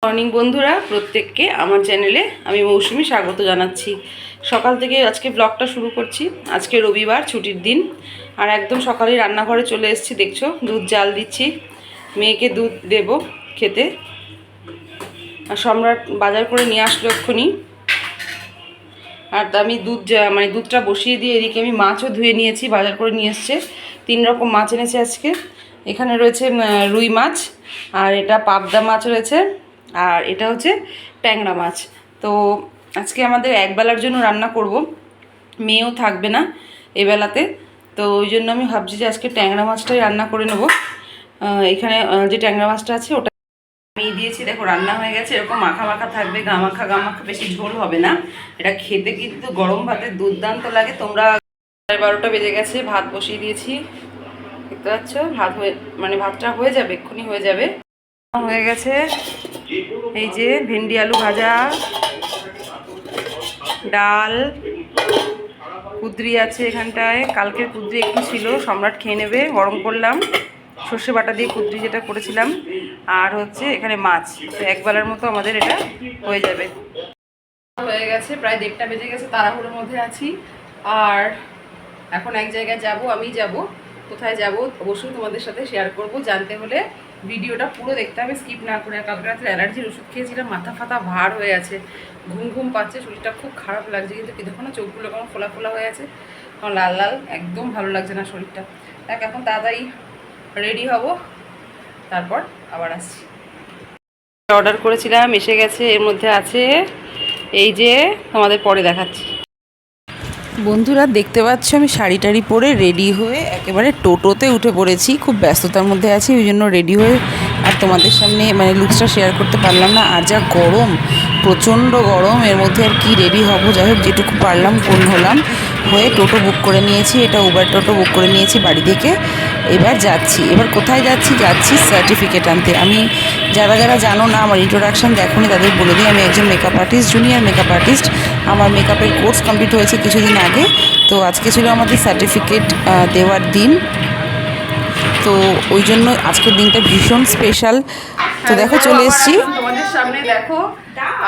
Morning বন্ধুরা, প্রত্যেককে আমার চ্যানেলে আমি মৌসুমি স্বাগত জানাচ্ছি। সকাল থেকে আজকে ব্লগটা শুরু করছি। আজকে রবিবার, ছুটির দিন। আর একদম সকালে রান্নাঘরে চলে এসেছি। দেখছো দুধ জাল দিচ্ছি, মেয়েকে দুধ দেব খেতে। আর সম্রাট বাজার করে নিয়ে আসলো এক্ষুনি। আর আমি দুধটা বসিয়ে দিয়ে এদিকে আমি মাছও ধুয়ে নিয়েছি, বাজার করে নিয়ে এসছে। 3 রকম মাছ এনেছে আজকে। এখানে রয়েছে রুই মাছ, আর এটা পাবদা মাছ রয়েছে, আর এটা হচ্ছে ট্যাংরা মাছ। তো আজকে আমাদের একবেলার জন্য রান্না করব, মেয়েও থাকবে না এবেলাতে। তো ওই জন্য আমি ভাবছি যে আজকে ট্যাংরা মাছটাই রান্না করে নেব। এখানে যে ট্যাংরা মাছটা আছে ওটা আমি দিয়েছি। দেখো রান্না হয়ে গেছে। এরকম মাখা মাখা থাকবে, গামাখা, বেশি ঝোল হবে না। এটা খেতে কিন্তু গরম ভাতে দুর্দান্ত লাগে। তোমরা 12টা বেজে গেছে, ভাত বসিয়ে দিয়েছি। দেখতে পাচ্ছ ভাত ভাতটা হয়ে যাবে, এক্ষুনি হয়ে যাবে। হয়ে গেছে। এই যে ভেন্ডি আলু ভাজা, ডাল, কুদ্রি আছে এখানটায়। কালকের কুদ্রি একটু ছিল, সম্রাট খেয়ে নেবে। গরম করলাম সর্ষে বাটা দিয়ে কুদ্রি যেটা করেছিলাম। আর হচ্ছে এখানে মাছ। তো একবেলার মতো আমাদের এটা হয়ে যাবে। হয়ে গেছে, প্রায় 1:30টা বেজে গেছে। তাড়াহুড়োর মধ্যে আছি। আর এখন এক জায়গায় যাব, আমি যাব। কোথায় যাব অবশ্যই তোমাদের সাথে শেয়ার করব। জানতে হলে ভিডিওটা পুরো দেখতে হবে, স্কিপ না করে। কালকে রাত্রে অ্যালার্জির ওষুধ খেয়েছিলাম, মাথা ফাতা ভার হয়ে আছে, ঘুম ঘুম পাচ্ছে, শরীরটা খুব খারাপ লাগছে। কিন্তু দেখো না চোখগুলো কেমন ফোলা ফোলা হয়ে আছে, কেমন লাল লাল, একদম ভালো লাগছে না শরীরটা। দেখ এখন তাড়াতাড়ি রেডি হব, তারপর আবার আসছি। অর্ডার করেছিলাম, এসে গেছে। এর মধ্যে আছে এই যে, তোমাদের পরে দেখাচ্ছি। বন্ধুরা দেখতে পাচ্ছ আমি শাড়ি টাড়ি পরে রেডি হয়ে একেবারে টোটোতে উঠে পড়েছি। খুব ব্যস্ততার মধ্যে আছি, ওই জন্য রেডি হয়ে আর তোমাদের সামনে লুকসটা শেয়ার করতে পারলাম না। আর যা গরম, প্রচণ্ড গরম, এর মধ্যে আর কি রেডি হব। যাই হোক যেটুকু পারলাম হলাম। হয়ে টোটো বুক করে নিয়েছি, এটা উবার টোটো বুক করে নিয়েছি বাড়ি থেকে। এবার যাচ্ছি। এবার কোথায় যাচ্ছি? সার্টিফিকেট আনতে। আমি যারা যারা জানো না, আমার ইন্ট্রোডাকশান দেখোনি, তাদের বলে দিই আমি একজন makeup artist, junior makeup artist. আমার মেকআপের কোর্স কমপ্লিট হয়েছে কিছুদিন আগে। তো আজকে ছিল আমাদের সার্টিফিকেট দেওয়ার দিন। তো ওই জন্য আজকের দিনটা ভীষণ স্পেশাল। তো দেখো চলে এসেছি তোমাদের সামনে। দেখো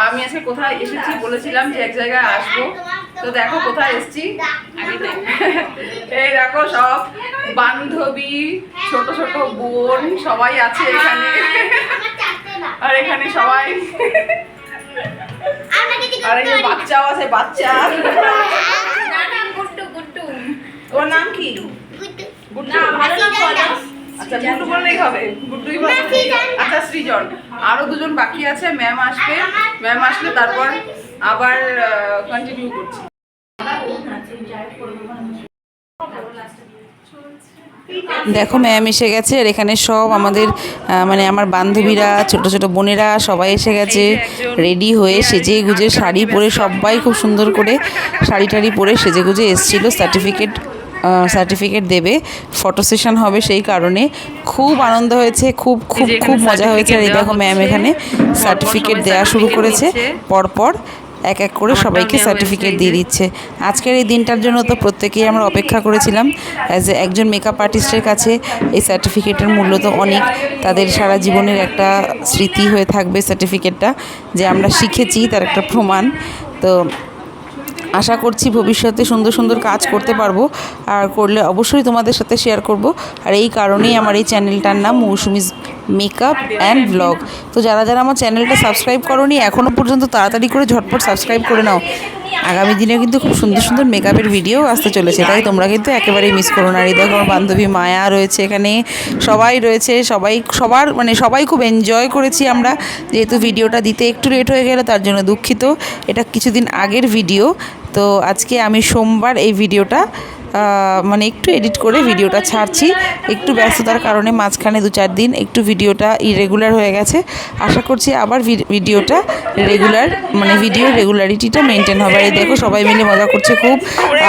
আমি আজকে কোথায় এসেছি, বলেছিলাম যে এক জায়গায় আসবো। তো দেখো কোথায় এসেছি। এই দেখো সব বান্ধবী, ছোট ছোট বোন সবাই আছে এখানে। আর এখানে সবাই, আর এই যে বাচ্চাও আছে, বাচ্চা। ওর নাম কি? আচ্ছা গুড্ডু বললেই হবে, গুড্ডুই ভালো। আচ্ছা সৃজন। আরো 2জন বাকি আছে, ম্যাম আসবে। ম্যাম আসলে তারপর আবার কন্টিনিউ করছি। দেখো ম্যাম এসে গেছে। আর এখানে সব আমাদের আমার বান্ধবীরা, ছোট ছোট বোনেরা সবাই এসে গেছে রেডি হয়ে, সেজে গুজে, শাড়ি পরে। সবাই খুব সুন্দর করে শাড়ি টাড়ি পরে সেজে গুজে এসেছিলো। সার্টিফিকেট দেবে, ফটো সেশন হবে, সেই কারণে খুব আনন্দ হয়েছে, খুব খুব খুব মজা হয়েছে। আর এই দেখো ম্যাম এখানে সার্টিফিকেট দেওয়া শুরু করেছে। পরপর এক এক করে সবাইকে সার্টিফিকেট দিয়ে দিচ্ছে। আজকের এই দিনটার জন্য তো প্রত্যেকেই আমরা অপেক্ষা করেছিলাম। অ্যাজ এ একজন মেকআপ আর্টিস্টের কাছে এই সার্টিফিকেটের মূল্য তো অনেক। তাদের সারা জীবনের একটা স্মৃতি হয়ে থাকবে সার্টিফিকেটটা, যে আমরা শিখেছি, তার একটা প্রমাণ। তো আশা করছি ভবিষ্যতে সুন্দর সুন্দর কাজ করতে পারবো, আর করলে অবশ্যই তোমাদের সাথে শেয়ার করব। আর এই কারণেই আমার এই চ্যানেলটার নাম মৌসুমিজ মেকআপ অ্যান্ড ব্লগ। তো যারা যারা আমার চ্যানেলটা সাবস্ক্রাইব করোনি এখনও পর্যন্ত, তাড়াতাড়ি করে ঝটপট সাবস্ক্রাইব করে নাও। আগামী দিনে কিন্তু খুব সুন্দর সুন্দর মেকআপের ভিডিও আসতে চলেছে, তাই তোমরা কিন্তু একেবারেই মিস করো না। আর এই দেখো আমার বান্ধবী মায়া রয়েছে এখানে, সবাই রয়েছে। সবাই খুব এনজয় করেছি আমরা। যেহেতু ভিডিওটা দিতে একটু লেট হয়ে গেল, তার জন্য দুঃখিত। এটা কিছুদিন আগের ভিডিও। তো আজকে আমি সোমবার এই ভিডিওটা একটু এডিট করে ভিডিওটা ছাড়ছি। একটু ব্যস্ততার কারণে মাঝখানে 2-4 দিন একটু ভিডিওটা ইরেগুলার হয়ে গেছে। আশা করছি আবার ভিডিওটা ভিডিওর রেগুলারিটিটা মেনটেন হবে। আর এই দেখো সবাই মিলে মজা করছে খুব।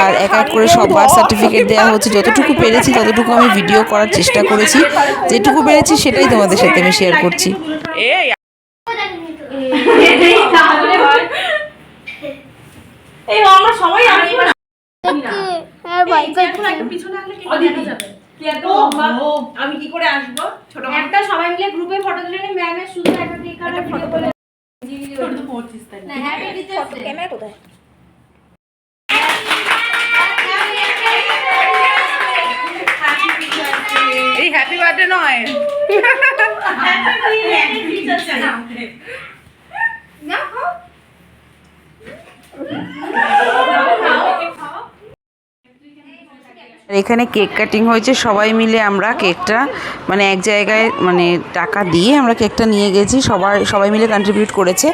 আর এক এক করে সবার সার্টিফিকেট দেওয়া হচ্ছে। যতটুকু পেরেছি ততটুকু আমি ভিডিও করার চেষ্টা করেছি, যেটুকু পেরেছি সেটাই তোমাদের সাথে আমি শেয়ার করছি। আমরা সবাই আসবো না। আমি কি করে আসবো? ছোট একটা সবাই মিলে গ্রুপে ফটো তুলে নি, ম্যামের শুধু একটা এই হ্যাপি বার্থডে নয়, এখানে কেক কাটিং হয়েছে সবাই মিলে। আমরা কেকটা মানে এক জায়গায় মানে টাকা দিয়ে আমরা কেকটা নিয়ে গেছি, সবাই মিলে কন্ট্রিবিউট করেছে।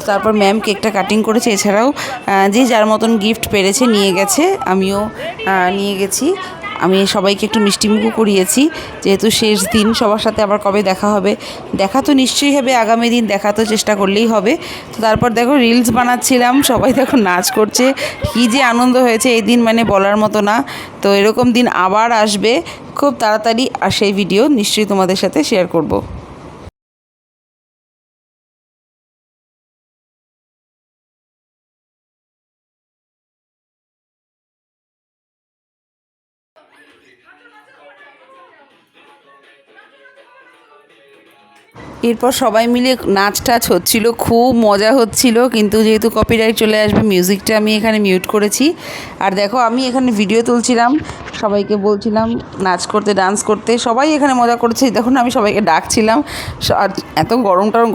তারপর ম্যাম কেকটা কাটিং করেছে, এছাড়াও যে যার মতন গিফট পেরেছে নিয়ে গেছে, আমিও নিয়ে গেছি। আমি সবাইকে একটু মিষ্টিমুখও করিয়েছি, যেহেতু শেষ দিন সবার সাথে আবার কবে দেখা হবে, দেখা তো নিশ্চয়ই হবে, আগামী দিন দেখা তো চেষ্টা করলেই হবে। তো তারপর দেখো রিলস বানাচ্ছিলাম, সবাই দেখো নাচ করছে, কী যে আনন্দ হয়েছে এই দিন মানে বলার মতো না। তো এরকম দিন আবার আসবে খুব তাড়াতাড়ি, আর সেই ভিডিও নিশ্চয়ই তোমাদের সাথে শেয়ার করব। এরপর সবাই মিলে নাচ টাচ হচ্ছিল, খুব মজা হচ্ছিল, কিন্তু যেহেতু কপিরাইট চলে আসবে মিউজিকটা আমি এখানে মিউট করেছি। আর দেখো আমি এখানে ভিডিও তুলছিলাম, সবাইকে বলছিলাম নাচ করতে, ডান্স করতে, সবাই এখানে মজা করছে। দেখুন আমি সবাইকে ডাকছিলাম, আর এত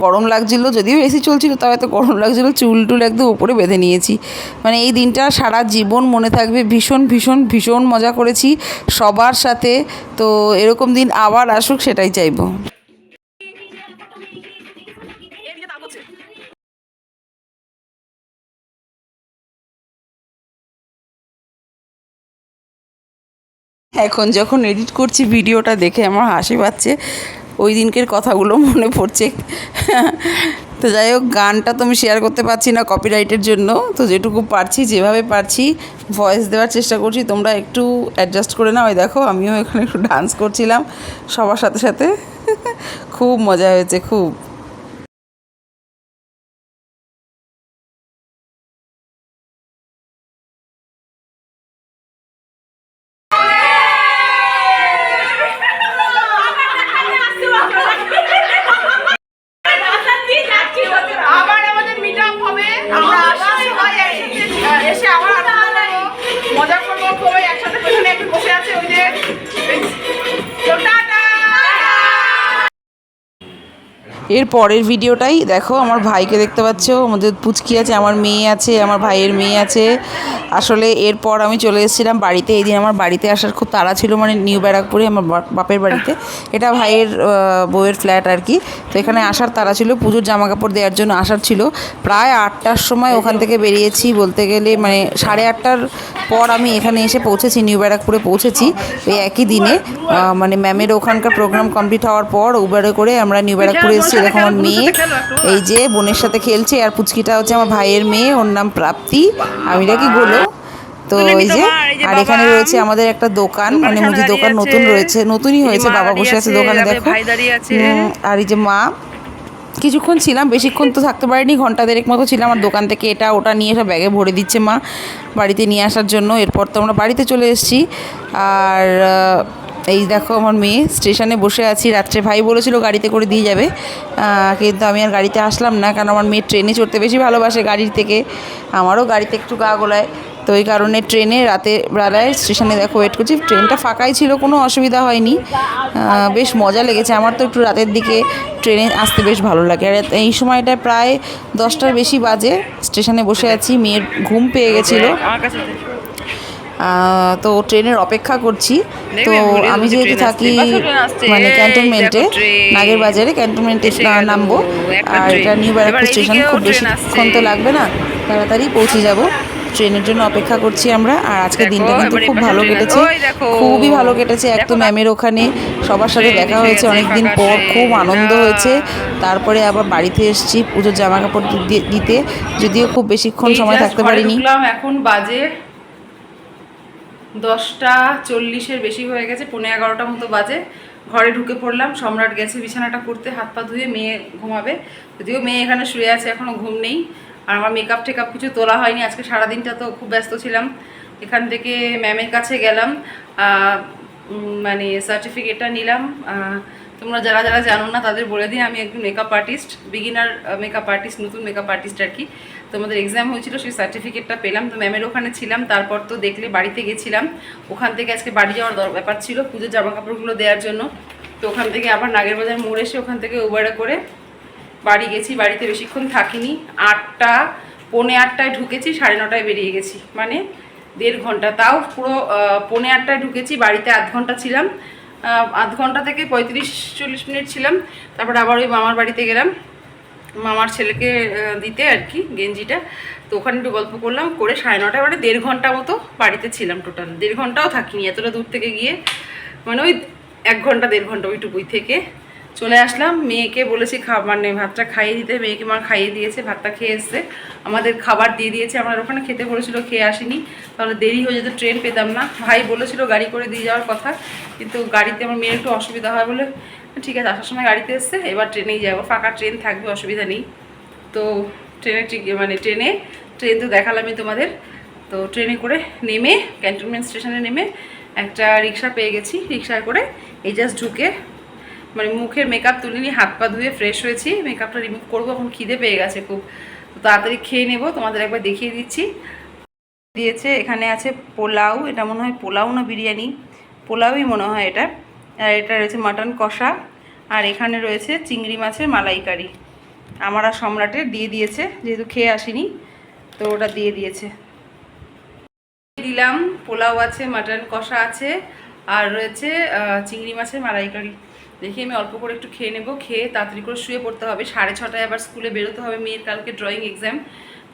গরম লাগছিলো, যদিও এসি চলছিল তাও এত গরম লাগছিলো, চুল টুল একদম উপরে বেঁধে নিয়েছি। মানে এই দিনটা সারা জীবন মনে থাকবে, ভীষণ ভীষণ ভীষণ মজা করেছি সবার সাথে। তো এরকম দিন আবার আসুক সেটাই চাইবো। এখন যখন এডিট করছি ভিডিওটা দেখে আমার হাসি পাচ্ছে, ওই দিনকের কথাগুলো মনে পড়ছে। তো যাই হোক, গানটা তো আমি শেয়ার করতে পারছি না কপিরাইটের জন্য, তো যেটুকু পারছি যেভাবে পারছি ভয়েস দেওয়ার চেষ্টা করছি, তোমরা একটু অ্যাডজাস্ট করে নাও। ওই দেখো আমিও এখানে একটু ডান্স করছিলাম সবার সাথে সাথে, খুব মজা হয়েছে খুব। আবার আমাদের মিট আপ হবে, আমরা সবাই এসে আবার মজা করবো, সবাই একসাথে পেছনে একটু বসে আছে ওই যে। এর পরের ভিডিওটাই দেখো, আমার ভাইকে দেখতে পাচ্ছ, আমাদের পুচকি আছে, আমার মেয়ে আছে, আমার ভাইয়ের মেয়ে আছে। আসলে এরপর আমি চলে এসেছিলাম বাড়িতে। এই দিন আমার বাড়িতে আসার খুব তাড়া ছিল, মানে নিউ ব্যারাকপুরে আমার বাপের বাড়িতে, এটা ভাইয়ের বউয়ের ফ্ল্যাট আর কি। তো এখানে আসার তাড়া ছিল, পুজোর জামা কাপড় দেওয়ার জন্য আসার ছিল। প্রায় 8টার সময় ওখান থেকে বেরিয়েছি, বলতে গেলে মানে 8:30টার পর আমি এখানে এসে পৌঁছেছি, নিউ ব্যারাকপুরে পৌঁছেছি এই একই দিনে। মানে ম্যামের ওখানকার প্রোগ্রাম কমপ্লিট হওয়ার পর উবারে করে আমরা নিউ ব্যারাকপুরে এসেছি। এরকম আমার মেয়ে এই যে বোনের সাথে খেলছে, আর পুচকিটা হচ্ছে আমার ভাইয়ের মেয়ে, ওর নাম প্রাপ্তি, আমি কি বলো। তো এই যে, আর এখানে রয়েছে আমাদের একটা দোকান, মানে মুদি দোকান নতুন রয়েছে, নতুনই হয়েছে, বাবা বসে আছে দোকানে দেখো। আর এই যে মা, কিছুক্ষণ ছিলাম, বেশিক্ষণ তো থাকতে পারিনি, ঘন্টা দেড়েক মতো ছিলাম। আর দোকান থেকে এটা ওটা নিয়ে সব ব্যাগে ভরে দিচ্ছে মা বাড়িতে নিয়ে আসার জন্য। এরপর তো আমরা বাড়িতে চলে এসেছি। আর এই দেখো আমার মেয়ে, স্টেশনে বসে আছি, রাত্রে ভাই বলেছিল গাড়িতে করে দিয়ে যাবে, কিন্তু আমি আর গাড়িতে আসলাম না, কারণ আমার মেয়ে ট্রেনে চড়তে বেশি ভালোবাসে গাড়ির থেকে, আমারও গাড়িতে একটু গা গোলায়। তো এই কারণে ট্রেনে রাতে বেলায় স্টেশনে দেখো ওয়েট করছি। ট্রেনটা ফাঁকাই ছিল, কোনো অসুবিধা হয়নি, বেশ মজা লেগেছে। আমার তো একটু রাতের দিকে ট্রেনে আসতে বেশ ভালো লাগে। আর এই সময়টায় প্রায় 10টার বেশি বাজে, স্টেশনে বসে আছি, মেয়ের ঘুম পেয়ে গেছিলো, তো ট্রেনের অপেক্ষা করছি। তো আমি যেহেতু থাকি মানে ক্যান্টনমেন্টে, নাগের বাজারে, ক্যান্টনমেন্টে নামবো। আর এটা নিউ ব্যারাকপুর স্টেশন, খুব বেশিক্ষণ তো লাগবে না, তাড়াতাড়ি পৌঁছে যাব। ট্রেনের জন্য অপেক্ষা করছি আমরা। আর আজকের দিনটা কিন্তু খুব ভালো কেটেছে, খুবই ভালো কেটেছে। এক তো ম্যামের ওখানে সবার সাথে দেখা হয়েছে অনেক দিন পর, খুব আনন্দ হয়েছে। তারপরে আবার বাড়িতে এসেছি পুজোর জামা কাপড় দিতে, যদিও খুব বেশিক্ষণ সময় থাকতে পারিনি। এখন বাজে 10:40-এর বেশি হয়ে গেছে, 11:15 মতো বাজে। ঘরে ঢুকে পড়লাম, সম্রাট গেছে বিছানাটা করতে, হাত পা ধুয়ে, মেয়ে ঘুমাবে, যদিও মেয়ে এখানে শুয়ে আছে, এখনও ঘুম নেই। আর আমার মেকআপ টেকআপ কিছু তোলা হয়নি, আজকে সারাদিনটা তো খুব ব্যস্ত ছিলাম। এখান থেকে ম্যামের কাছে গেলাম, মানে সার্টিফিকেটটা নিলাম। তো তোমরা যারা যারা জানো না তাদের বলে দিই, আমি একজন makeup artist, beginner makeup artist, নতুন মেকআপ আর্টিস্ট আর কি। তোমাদের এক্সাম হয়েছিল, সেই সার্টিফিকেটটা পেলাম, তো ম্যামের ওখানে ছিলাম। তারপর তো দেখলে বাড়িতে গেছিলাম, ওখান থেকে আজকে বাড়ি যাওয়ার ব্যাপার ছিল পুজোর জামা কাপড়গুলো দেওয়ার জন্য। তো ওখান থেকে আবার নাগের বাজার মোড় এসে ওখান থেকে উবারে করে বাড়ি গেছি। বাড়িতে বেশিক্ষণ থাকিনি, 8টা পৌনে 8টায় ঢুকেছি, 9:30টায় বেরিয়ে গেছি, মানে 1.5 ঘন্টা। তাও পুরো পৌনে 8টায় ঢুকেছি, বাড়িতে আধ ঘন্টা ছিলাম, আধ ঘন্টা থেকে 35-40 মিনিট ছিলাম। তারপর আবার ওই মামার বাড়িতে গেলাম, মামার ছেলেকে দিতে আর কি গেঞ্জিটা। তো ওখানে একটু গল্প করলাম, করে 9:30, মানে 1.5 ঘন্টা মতো বাড়িতে ছিলাম। টোটাল 1.5 ঘন্টাও থাকিনি, এতটা দূর থেকে গিয়ে, মানে ওই 1 ঘন্টা 1.5 ঘন্টা ওইটুকুই থেকে চলে আসলাম। মেয়েকে বলেছি মানে ভাতটা খাইয়ে দিতে, মেয়েকে মা খাইয়ে দিয়েছে, ভাতটা খেয়ে এসছে। আমাদের খাবার দিয়ে দিয়েছে, আমরা ওখানে খেতে বলেছিল, খেয়ে আসিনি, তাহলে দেরি হয়ে যেত, ট্রেন পেতাম না। ভাই বলেছিল গাড়ি করে দিয়ে যাওয়ার কথা, কিন্তু গাড়িতে আমার মেয়ের একটু অসুবিধা হয় বলে ঠিক আছে, আসার সময় গাড়িতে এসছে, এবার ট্রেনেই যাবো, ফাঁকা ট্রেন থাকবে, অসুবিধা নেই। তো ট্রেন তো দেখালামই তোমাদের। তো ট্রেনে করে নেমে ক্যান্টনমেন্ট স্টেশনে নেমে একটা রিক্সা পেয়ে গেছি, রিক্সায় করে এই জাস্ট ঢুকে, মানে মুখের মেকআপ তুলে নিয়ে হাত পা ধুয়ে ফ্রেশ হয়েছি, মেকআপটা রিমুভ করবো, এখন খিদে পেয়ে গেছে খুব, তো তাড়াতাড়ি খেয়ে নেবো, তোমাদের একবার দেখিয়ে দিচ্ছি। দিয়েছে এখানে আছে পোলাও, এটা মনে হয় পোলাও না বিরিয়ানি, পোলাওই মনে হয় এটা। আর এটা রয়েছে মাটন কষা, আর এখানে রয়েছে চিংড়ি মাছের মালাইকারি। আমার আর সম্রাটের দিয়ে দিয়েছে, যেহেতু খেয়ে আসিনি, তো ওটা দিয়ে দিয়েছে। দিলাম পোলাও আছে, মাটন কষা আছে, আর রয়েছে চিংড়ি মাছের মালাইকারি। দেখি আমি অল্প করে একটু খেয়ে নেবো, খেয়ে তাড়াতাড়ি করে শুয়ে পড়তে হবে, 6:30টায় আবার স্কুলে বেরোতে হবে মেয়ের, কালকে ড্রয়িং এক্সাম,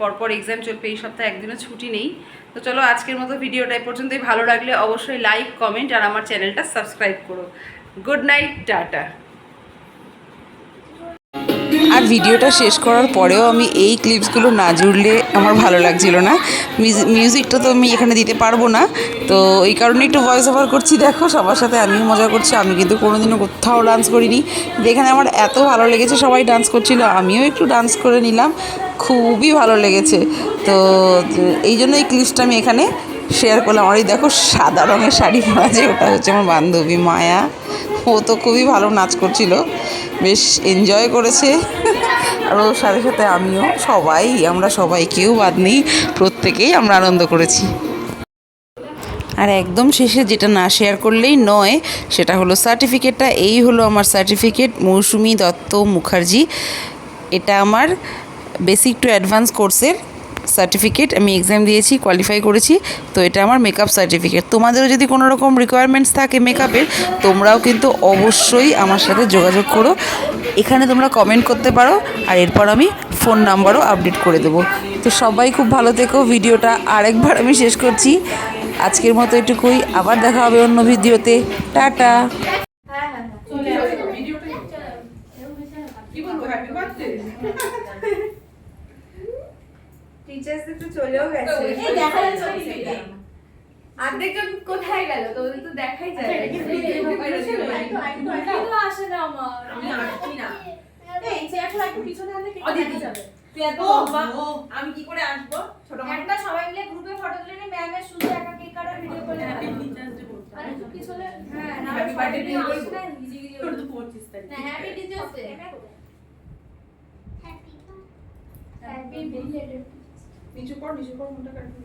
পরপর এক্সাম চলবে, এই সপ্তাহে একদিনও ছুটি নেই। তো চলো আজকের মতো ভিডিওটা এই পর্যন্তই। ভালো লাগলে অবশ্যই লাইক, কমেন্ট আর আমার চ্যানেলটা সাবস্ক্রাইব করো। Good night, tata. আর ভিডিওটা শেষ করার পরেও আমি এই ক্লিপসগুলো না জুড়লে আমার ভালো লাগছিল না। মিউজিকটা তো আমি এখানে দিতে পারবো না, তো এই কারণে একটু ভয়েস ওভার করছি। দেখো সবার সাথে আমিও মজা করছি, আমি কিন্তু কোনোদিনও কোথাও ডান্স করিনি, এখানে আমার এত ভালো লেগেছে, সবাই ডান্স করছিল, আমিও একটু ডান্স করে নিলাম, খুবই ভালো লেগেছে। তো এই জন্য এই ক্লিপসটা আমি এখানে শেয়ার করলাম। আর এই দেখো সাদা রঙের শাড়ি পরা আছে, ওটা হচ্ছে আমার বান্ধবী মায়া, ও তো খুবই ভালো নাচ করছিল, বেশ এনজয় করেছে। আর ওর সাথে সাথে আমিও, আমরা সবাই কেউ বাদ নেই, প্রত্যেকেই আমরা আনন্দ করেছি। আর একদম শেষে যেটা না শেয়ার করলেই নয়, সেটা হলো সার্টিফিকেটটা। এই হলো আমার সার্টিফিকেট, মৌসুমী দত্ত মুখার্জি। এটা আমার বেসিক টু অ্যাডভান্স কোর্সের সার্টিফিকেট, আমি এক্সাম দিয়েছি, কোয়ালিফাই করেছি, তো এটা আমার মেকআপ সার্টিফিকেট। তোমাদেরও যদি কোনো রকম রিকোয়ারমেন্টস থাকে মেকআপের, তোমরাও কিন্তু অবশ্যই আমার সাথে যোগাযোগ করো, এখানে তোমরা কমেন্ট করতে পারো, আর এরপর আমি ফোন নাম্বারও আপডেট করে দেবো। তো সবাই খুব ভালো থেকো। ভিডিওটা আরেকবার আমি শেষ করছি, আজকের মতো এটুকুই, আবার দেখা হবে অন্য ভিডিওতে, টাটা। টিচার্সদের তো চলেও গেছে, অর্ধেক কোথায় গেল, তো ওদের তো দেখাই যায় না, আসে না আমার, আমি আসছি না, এই যে এখন একটু পিছনে আনলে কি যাবে, তুই এত আমি কি করে আসবো, ছোট একটা সবাই মিলে গ্রুপে ফটো তুলে নিয়ে ম্যামের শুধু একা কেক কাটার ভিডিও করে হ্যাপি টিচার্স ডে বলতে, আরে পিছনে হ্যাঁ না হ্যাপি বার্থডে টু ইউ তোর তো 25 তারিখ না, happy teachers day, happy belated নিচু কর মুন্ডা কাটবি,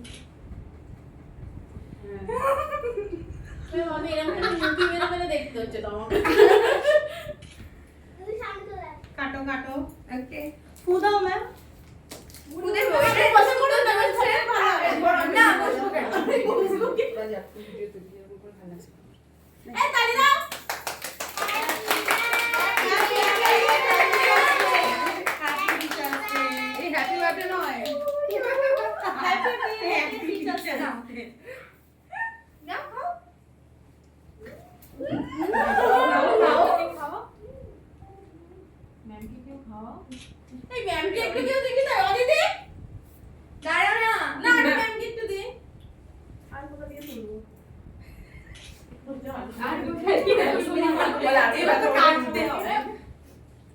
হ্যাঁ আমি এরকম মুখি মেরে দেখতে হচ্ছে তো আমাকে, তুই সামনে তো দেখ, কাটো ওকে ফু দাও ম্যাম, ফু দে বসে করো না, বলছে ভালো না, বসবো কেন, বসবো কি রাজা ভিডিও তো দিয়ে উপর ভালো আছে, এই তালি দাও, হ্যাপি বার্থডে নয়, হ্যাপি টিচার্স ডে না, না খাও ম্যামকে কেউ খাও, এই ম্যামকে একটু কেউ দেখি তো, অদিতি দাঁড়াও না, না ম্যামকে একটু দে, আর কোথা দিয়ে তুলবো, আর কোথায় দিয়ে বলা এবার তো কাটতে হবে,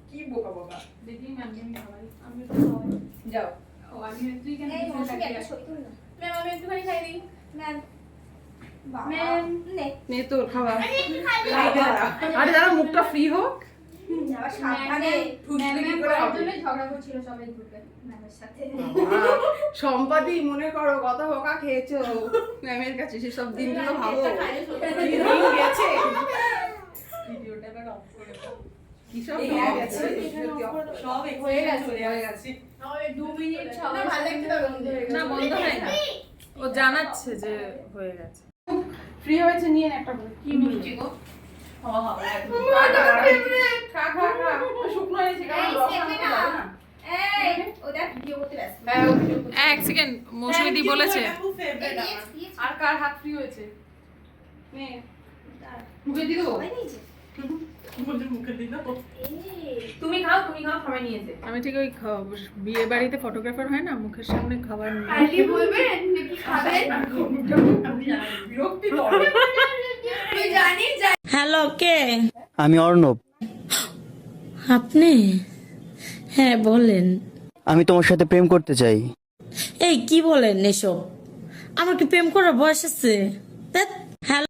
কি বোকা দেখি ম্যামকে আমি খাওয়াই, আমি তো খাওয়াই, যাও ও আমি তুই কেন এই মশলা একটা সই তুল না, ম্যাম আমি একটুখানি খাই দিই, ম্যাম ম্যাম নে নে তোর খাবার। আরে দাঁড়া, মুখটা ফ্রি হোক। আবার সাবধানে ঠুসলে কি করে হবে? ঝগড়া করছিল সবাই গ্রুপে ম্যামের সাথে। সম্পাদি মনে করো কত বকা খেয়েছো ম্যামের কাছে, সেসব দিনগুলো ভাবো। কি দিন গেছে, কি সব দিন গেছে। সব হয়ে গেছে 2 মিনিট সবাই ভালো লাগতে না বন্ধ হয় না, ও জানাচ্ছে যে হয়ে গেছে। ফ্রি হয়েছে, নিয়ে নে একটা করে। কি মিষ্টি গো। খা খা খা, শুকনো হয়েছে কারণ রস আনতে যাবে না। এই ওটা ভিডিও করতে ব্যস্ত। এক সেকেন্ড, মৌসুমীদি বলেছে। আর কার হাত ফ্রি হয়েছে? নে মুখে দিয়ে দেবো। সবাই নিয়েছে। মুখে তুমি খাও সবাই নিয়েছে। আমি ঠিক ওই বিয়ে বাড়িতে ফটোগ্রাফার হয় না, মুখের সামনে খাবার নিয়ে আইলি বলবেন নাকি খাবেন? বিরক্তি কর। তুই জানিস হ্যালো, কে? আমি অর্ণব। আপনি? হ্যাঁ বলেন। আমি তোমার সাথে প্রেম করতে চাই। এই কি বলেন এসব? আমার কি প্রেম করার বয়স আছে? ধ্যাৎ। হ্যালো।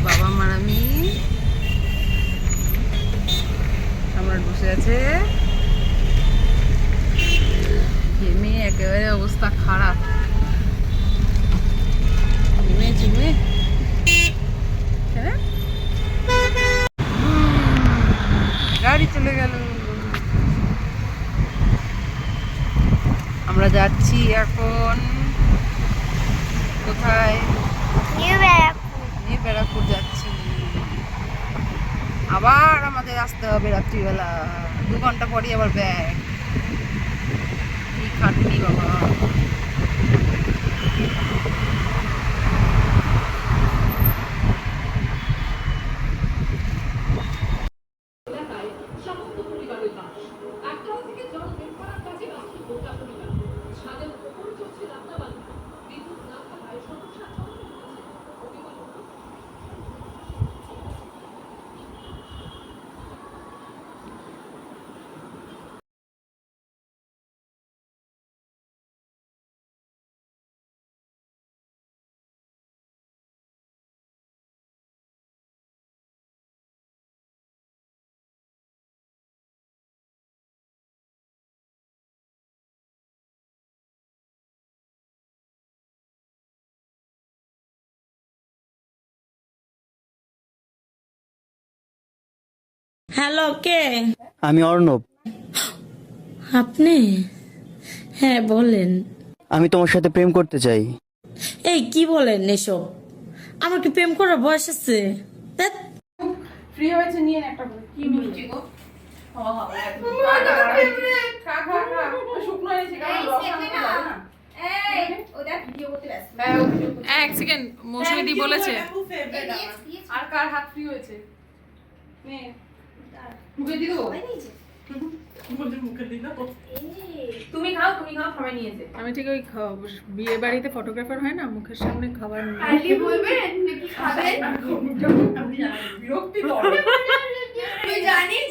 বাবা মারামি সম্রাট বসে আছে, ঘেমে একেবারে অবস্থা খারাপ। ঘেমে ঝিমে গাড়ি চলে গেল। আমরা যাচ্ছি এখন কোথায়? নিউ ব্যারাকপুর যাচ্ছি। আবার আমাদের আসতে হবে রাত্রিবেলা, 2 ঘন্টা পরই আবার ব্যাগ। কি খাটনি বাবা। হ্যালো, কে? আমি অর্ণব। আপনি? হ্যাঁ বলেন। আমি তোমার সাথে প্রেম করতে চাই। এই কি বলেন এসব? আমার কি প্রেম করার বয়স আছে? ধ্যাৎ। ফ্রি হয়েছে, নিয়ে নে একটা করে। কি মিষ্টি গো। খা খা খা, শুকনো হয়েছে কারণ রস আনতে যাবে না। এই ওটা ভিডিও করতে ব্যস্ত। এক সেকেন্ড মৌসুমীদি বলেছে আর কার হাত ফ্রি হয়েছে নে মুখে দিয়ে দেবো তুমি খাও সবাই নিয়েছে। আমি ঠিক ওই বিয়ে বাড়িতে ফটোগ্রাফার হয় না মুখের সামনে খাবার নিয়ে আইলি বলবেন নাকি খাবেন? বিরক্তি তুই জানিস